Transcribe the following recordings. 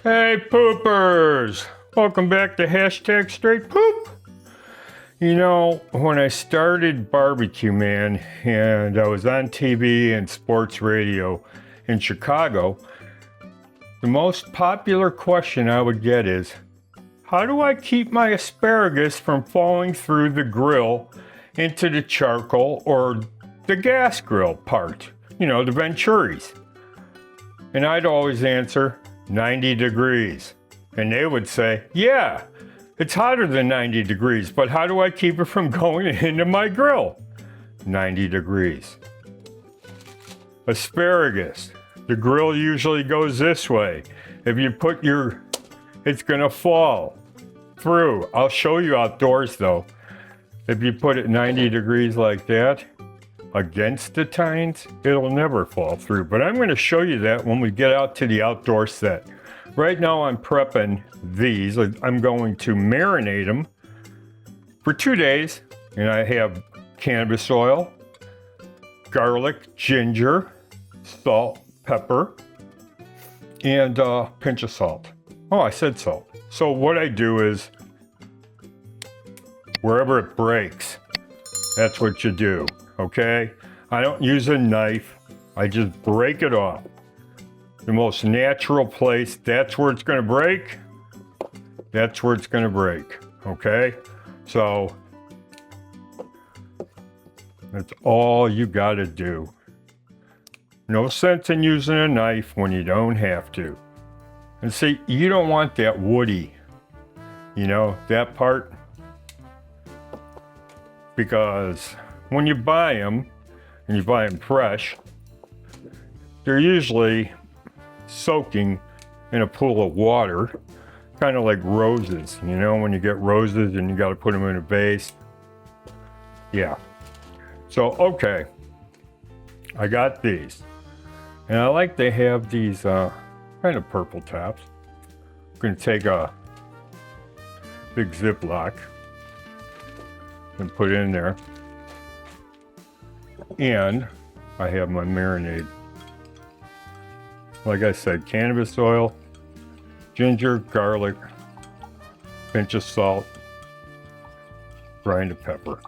Hey poopers! Welcome back to hashtag straight poop. You know, when I started Barbecue, man, and I was on TV and sports radio in Chicago, the most popular question I would get is, how do I keep my asparagus from falling through the grill into the charcoal or the gas grill part? You know, the venturis. And I'd always answer, 90 degrees. And they would say, yeah, it's hotter than 90 degrees, but how do I keep it from going into my grill? 90 degrees. Asparagus. The grill usually goes this way. If you put it's gonna fall through. I'll show you outdoors though. If you put it 90 degrees like that, against the tines, it'll never fall through. But I'm gonna show you that when we get out to the outdoor set. Right now I'm prepping these. I'm going to marinate them for 2 days. And I have cannabis oil, garlic, ginger, salt, pepper, and a pinch of salt. Oh, I said salt. So what I do is, wherever it breaks, that's what you do, okay? I don't use a knife. I just break it off. The most natural place, that's where it's gonna break. That's where it's gonna break, okay? So, that's all you gotta do. No sense in using a knife when you don't have to. And see, you don't want that woody, you know, that part. Because when you buy them, and you buy them fresh, they're usually soaking in a pool of water, kind of like roses, you know, when you get roses and you got to put them in a vase. Yeah. So, okay, I got these. And I like to have these kind of purple tops. I'm going to take a big Ziploc and put it in there. And I have my marinade. Like I said, cannabis oil, ginger, garlic, pinch of salt, grind of pepper.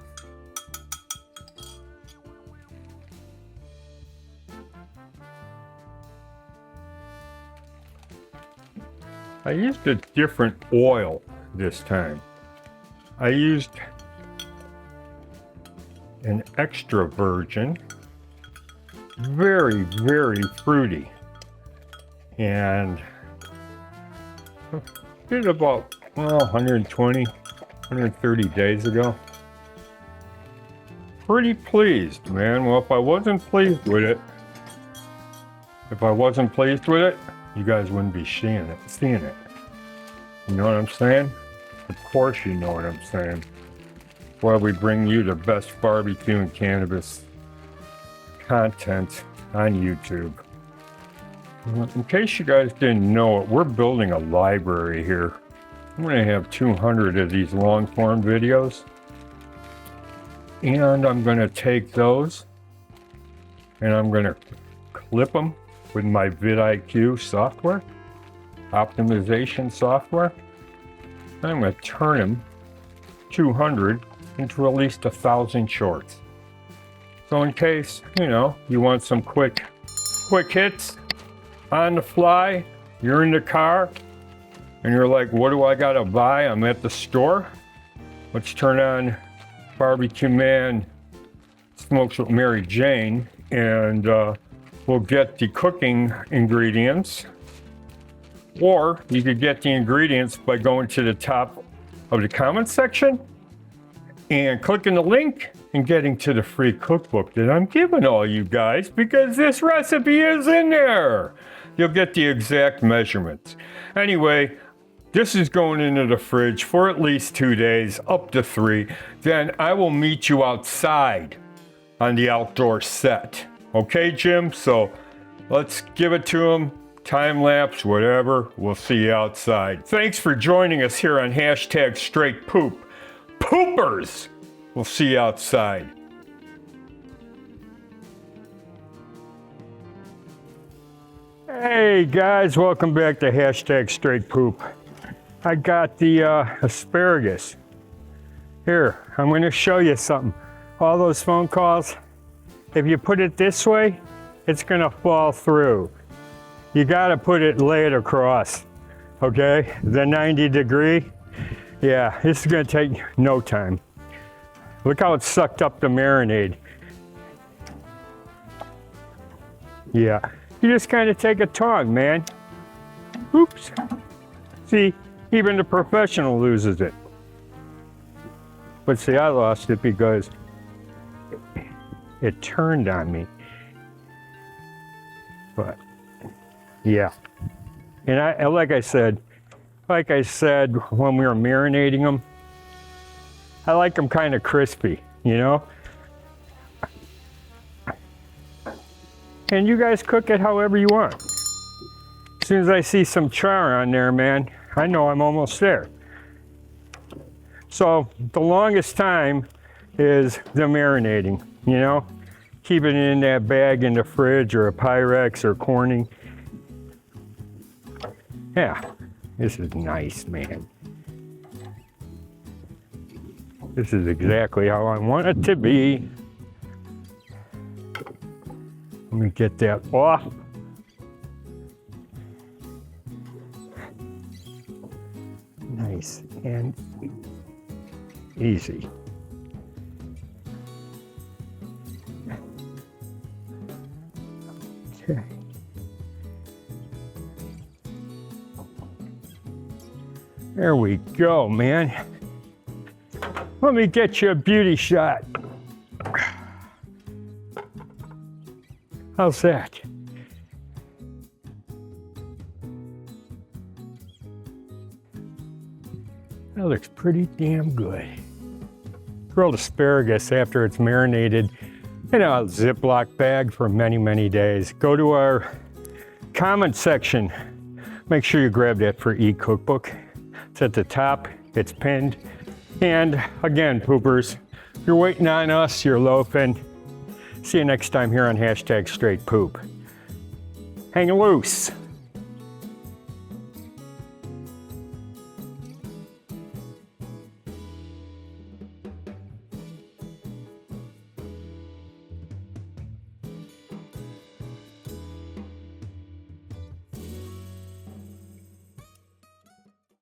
I used a different oil this time. I used an extra virgin, very, very fruity. And did it about 120, 130 days ago. Pretty pleased, man. Well, if I wasn't pleased with it, you guys wouldn't be seeing it. You know what I'm saying? Of course you know what I'm saying. That's why we bring you the best barbecue and cannabis content on YouTube. In case you guys didn't know it, we're building a library here. I'm going to have 200 of these long form videos. And I'm going to take those and I'm going to clip them with my vidIQ software, optimization software. And I'm going to turn them 200 into at least 1,000 shorts. So in case, you know, you want some quick hits on the fly, you're in the car, and you're like, what do I gotta buy? I'm at the store. Let's turn on Barbecue Man Smokes with Mary Jane, and we'll get the cooking ingredients. Or you could get the ingredients by going to the top of the comment section and clicking the link and getting to the free cookbook that I'm giving all you guys, because this recipe is in there. You'll get the exact measurements. Anyway, this is going into the fridge for at least 2 days, up to 3. Then I will meet you outside on the outdoor set. Okay, Jim? So let's give it to him. Time lapse, whatever. We'll see you outside. Thanks for joining us here on hashtag straight poop. Poopers! We'll see you outside. Hey guys, welcome back to hashtag straight poop. I got the asparagus. Here, I'm gonna show you something. All those phone calls, if you put it this way, it's gonna fall through. You gotta lay it across, okay? The 90-degree, yeah, this is gonna take no time. Look how it sucked up the marinade. Yeah, you just kind of take a tong, man. Oops. See, even the professional loses it. But see, I lost it because it turned on me. But yeah, and like I said when we were marinating them, I like them kind of crispy, you know? And you guys cook it however you want. As soon as I see some char on there, man, I know I'm almost there. So the longest time is the marinating, you know? Keeping it in that bag in the fridge or a Pyrex or Corning. Yeah, this is nice, man. This is exactly how I want it to be. Let me get that off. Nice and easy. Okay. There we go, man. Let me get you a beauty shot. How's that? That looks pretty damn good. Grilled asparagus after it's marinated in a Ziploc bag for many, many days. Go to our comment section. Make sure you grab that for e-cookbook. It's at the top, it's pinned. And again, poopers, if you're waiting on us, you're loafing. See you next time here on hashtag straight poop. Hang loose.